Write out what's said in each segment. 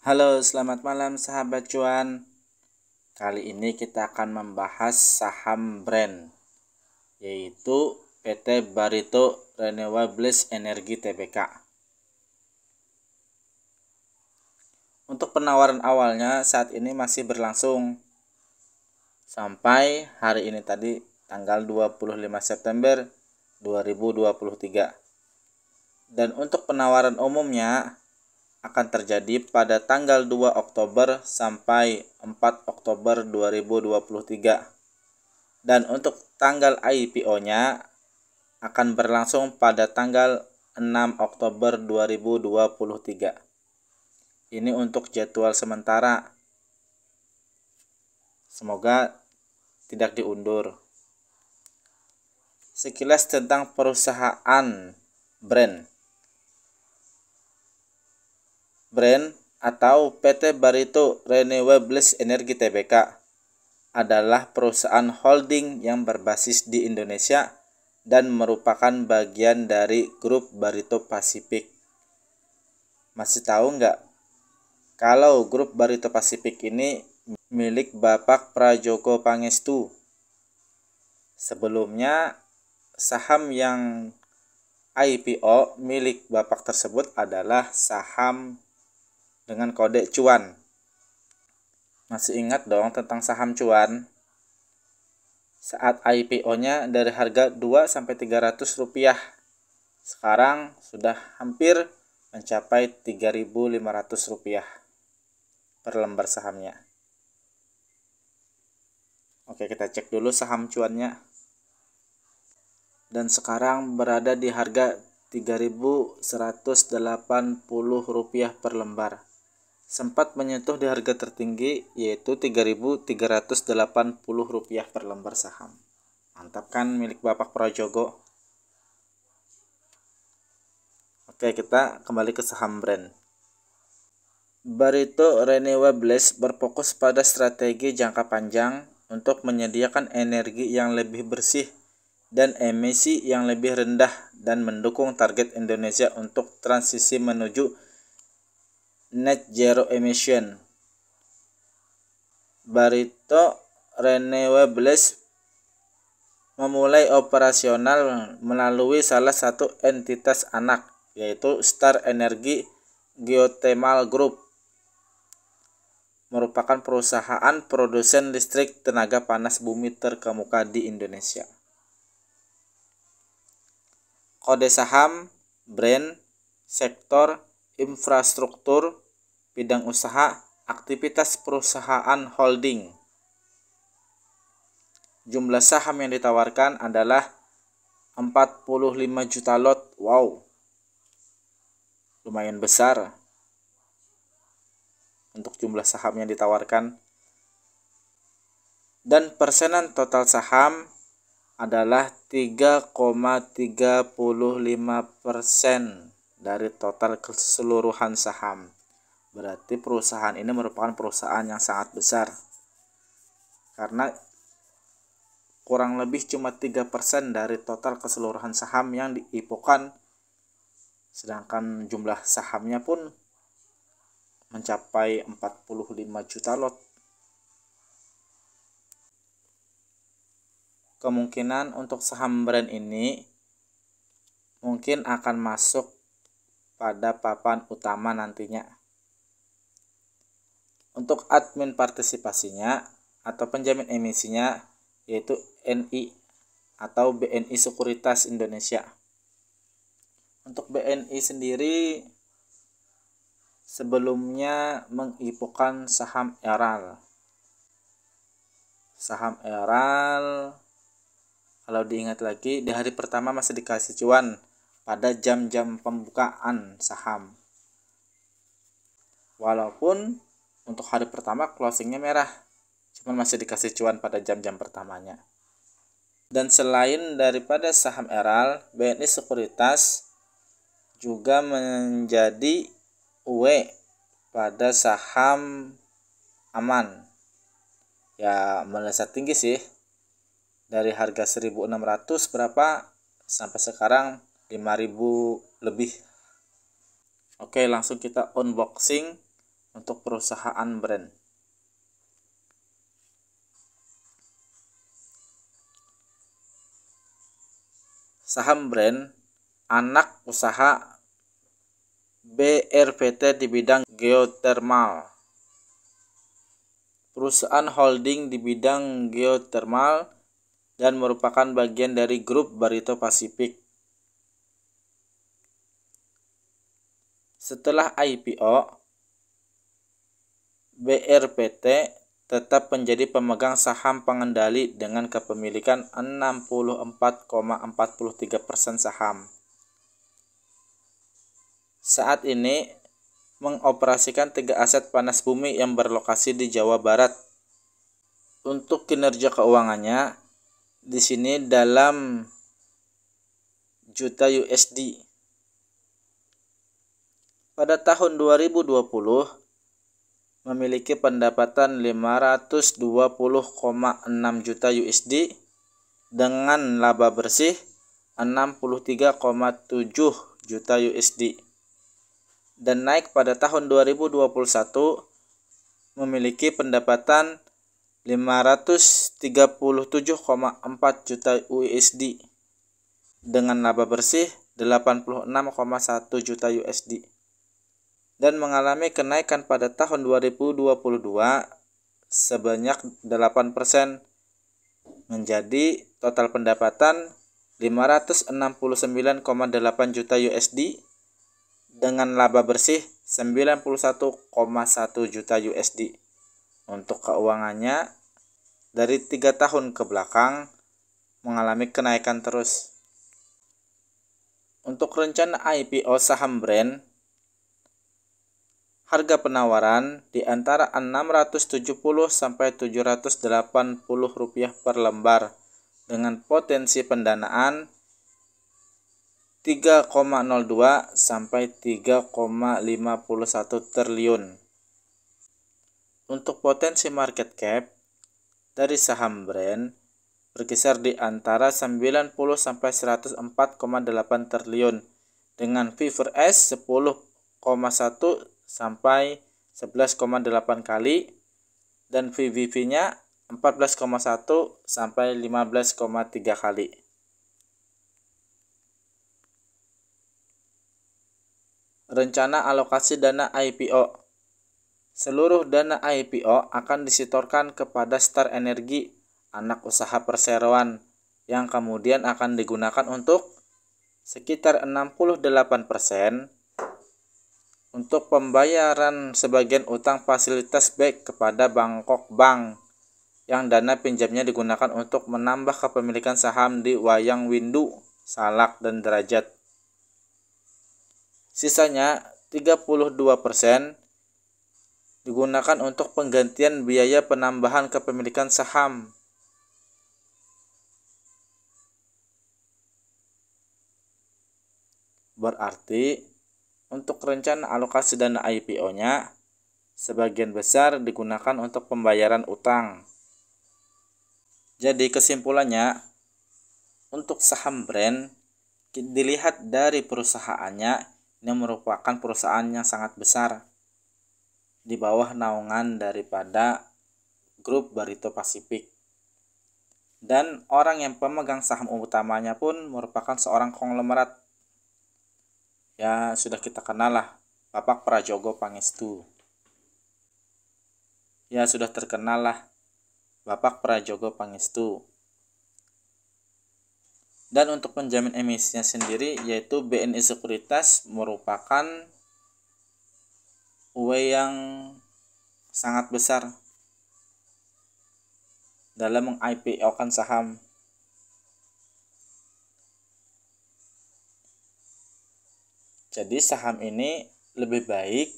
Halo, selamat malam sahabat cuan. Kali ini kita akan membahas saham brand, yaitu PT Barito Renewables Energi Tbk. Untuk penawaran awalnya saat ini masih berlangsung sampai hari ini tadi tanggal 25 September 2023. Dan untuk penawaran umumnya akan terjadi pada tanggal 2 Oktober sampai 4 Oktober 2023. Dan untuk tanggal IPO-nya akan berlangsung pada tanggal 6 Oktober 2023. Ini untuk jadwal sementara. Semoga tidak diundur. Sekilas tentang perusahaan brand. Brand atau PT Barito Renewables Energi Tbk adalah perusahaan holding yang berbasis di Indonesia dan merupakan bagian dari grup Barito Pacific. Masih tahu nggak kalau grup Barito Pacific ini milik Bapak Prajogo Pangestu? Sebelumnya saham yang IPO milik Bapak tersebut adalah saham dengan kode cuan. Masih ingat dong tentang saham cuan? Saat IPO-nya dari harga 2-300 rupiah. Sekarang sudah hampir mencapai 3.500 rupiah per lembar sahamnya. Oke, kita cek dulu saham cuannya. Dan sekarang berada di harga 3.180 rupiah per lembar. Sempat menyentuh di harga tertinggi yaitu 3.380 rupiah per lembar saham. Mantap kan milik Bapak Prajogo? Oke, kita kembali ke saham brand. Barito Renewables berfokus pada strategi jangka panjang untuk menyediakan energi yang lebih bersih dan emisi yang lebih rendah dan mendukung target Indonesia untuk transisi menuju net zero emission. Barito Renewables memulai operasional melalui salah satu entitas anak, yaitu Star Energy Geothermal Group, merupakan perusahaan produsen listrik tenaga panas bumi terkemuka di Indonesia. Kode saham, brand, sektor, infrastruktur, bidang usaha, aktivitas perusahaan holding. Jumlah saham yang ditawarkan adalah 45 juta lot. Wow, lumayan besar untuk jumlah saham yang ditawarkan. Dan persenan total saham adalah 3,35% dari total keseluruhan saham. Berarti perusahaan ini merupakan perusahaan yang sangat besar, karena kurang lebih cuma 3% dari total keseluruhan saham yang diipokan, sedangkan jumlah sahamnya pun mencapai 45 juta lot. Kemungkinan untuk saham brand ini mungkin akan masuk pada papan utama nantinya. Untuk admin partisipasinya atau penjamin emisinya yaitu NI atau BNI Sekuritas Indonesia. Untuk BNI sendiri sebelumnya mengipokan saham Eral. Saham Eral, kalau diingat lagi, di hari pertama masih dikasih cuan pada jam-jam pembukaan saham. Walaupun untuk hari pertama closingnya merah, cuman masih dikasih cuan pada jam-jam pertamanya. Dan selain daripada saham Eral, BNI Sekuritas juga menjadi UE pada saham Aman. Ya, melesat tinggi sih. Dari harga 1.600 berapa sampai sekarang 5.000 lebih. Oke, langsung kita unboxing untuk perusahaan brand. Saham brand anak usaha BRPT di bidang geothermal. Perusahaan holding di bidang geothermal dan merupakan bagian dari grup Barito Pacific. Setelah IPO, BRPT tetap menjadi pemegang saham pengendali dengan kepemilikan 64,43% saham. Saat ini mengoperasikan 3 aset panas bumi yang berlokasi di Jawa Barat. Untuk kinerja keuangannya di sini dalam juta USD. Pada tahun 2020 memiliki pendapatan 520,6 juta USD dengan laba bersih 63,7 juta USD. Dan naik pada tahun 2021 memiliki pendapatan 537,4 juta USD dengan laba bersih 86,1 juta USD dan mengalami kenaikan pada tahun 2022 sebanyak 8% menjadi total pendapatan 569,8 juta USD dengan laba bersih 91,1 juta USD. Untuk keuangannya dari 3 tahun ke belakang mengalami kenaikan terus. Untuk rencana IPO saham brand, harga penawaran di antara 670 sampai 780 rupiah per lembar dengan potensi pendanaan 3,02 sampai 3,51 triliun. Untuk potensi market cap dari saham brand berkisar di antara 90 sampai 104,8 triliun dengan P/S 10,1 sampai 11,8 kali dan VVV-nya 14,1 sampai 15,3 kali. Rencana alokasi dana IPO. Seluruh dana IPO akan disetorkan kepada Star Energy, anak usaha perseroan, yang kemudian akan digunakan untuk sekitar 68% untuk pembayaran sebagian utang fasilitas baik kepada Bangkok Bank, yang dana pinjamnya digunakan untuk menambah kepemilikan saham di Wayang Windu, Salak, dan Derajat. Sisanya 32% digunakan untuk penggantian biaya penambahan kepemilikan saham. Berarti untuk rencana alokasi dana IPO-nya sebagian besar digunakan untuk pembayaran utang. Jadi kesimpulannya, untuk saham brand dilihat dari perusahaannya, ini merupakan perusahaan yang sangat besar di bawah naungan daripada grup Barito Pacific. Dan orang yang pemegang saham utamanya pun merupakan seorang konglomerat. Ya sudah kita kenal lah, Bapak Prajogo Pangestu. Ya sudah terkenal lah, Bapak Prajogo Pangestu. Dan untuk penjamin emisinya sendiri yaitu BNI Sekuritas merupakan yang sangat besar dalam meng-IPO-kan saham. Jadi saham ini lebih baik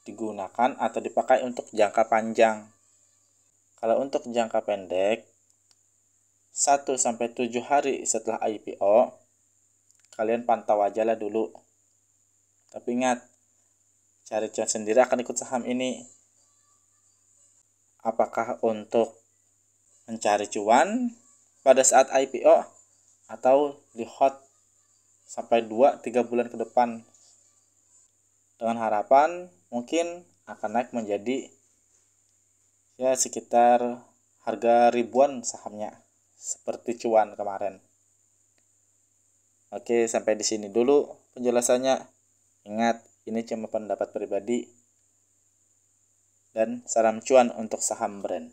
digunakan atau dipakai untuk jangka panjang. Kalau untuk jangka pendek 1-7 hari setelah IPO, kalian pantau aja lah dulu. Tapi ingat, cari cuan sendiri akan ikut saham ini. Apakah untuk mencari cuan pada saat IPO atau di hold sampai 2-3 bulan ke depan, dengan harapan mungkin akan naik menjadi ya sekitar harga ribuan sahamnya, seperti cuan kemarin. Oke, sampai di sini dulu penjelasannya. Ingat, ini cuma pendapat pribadi dan salam cuan untuk saham brand.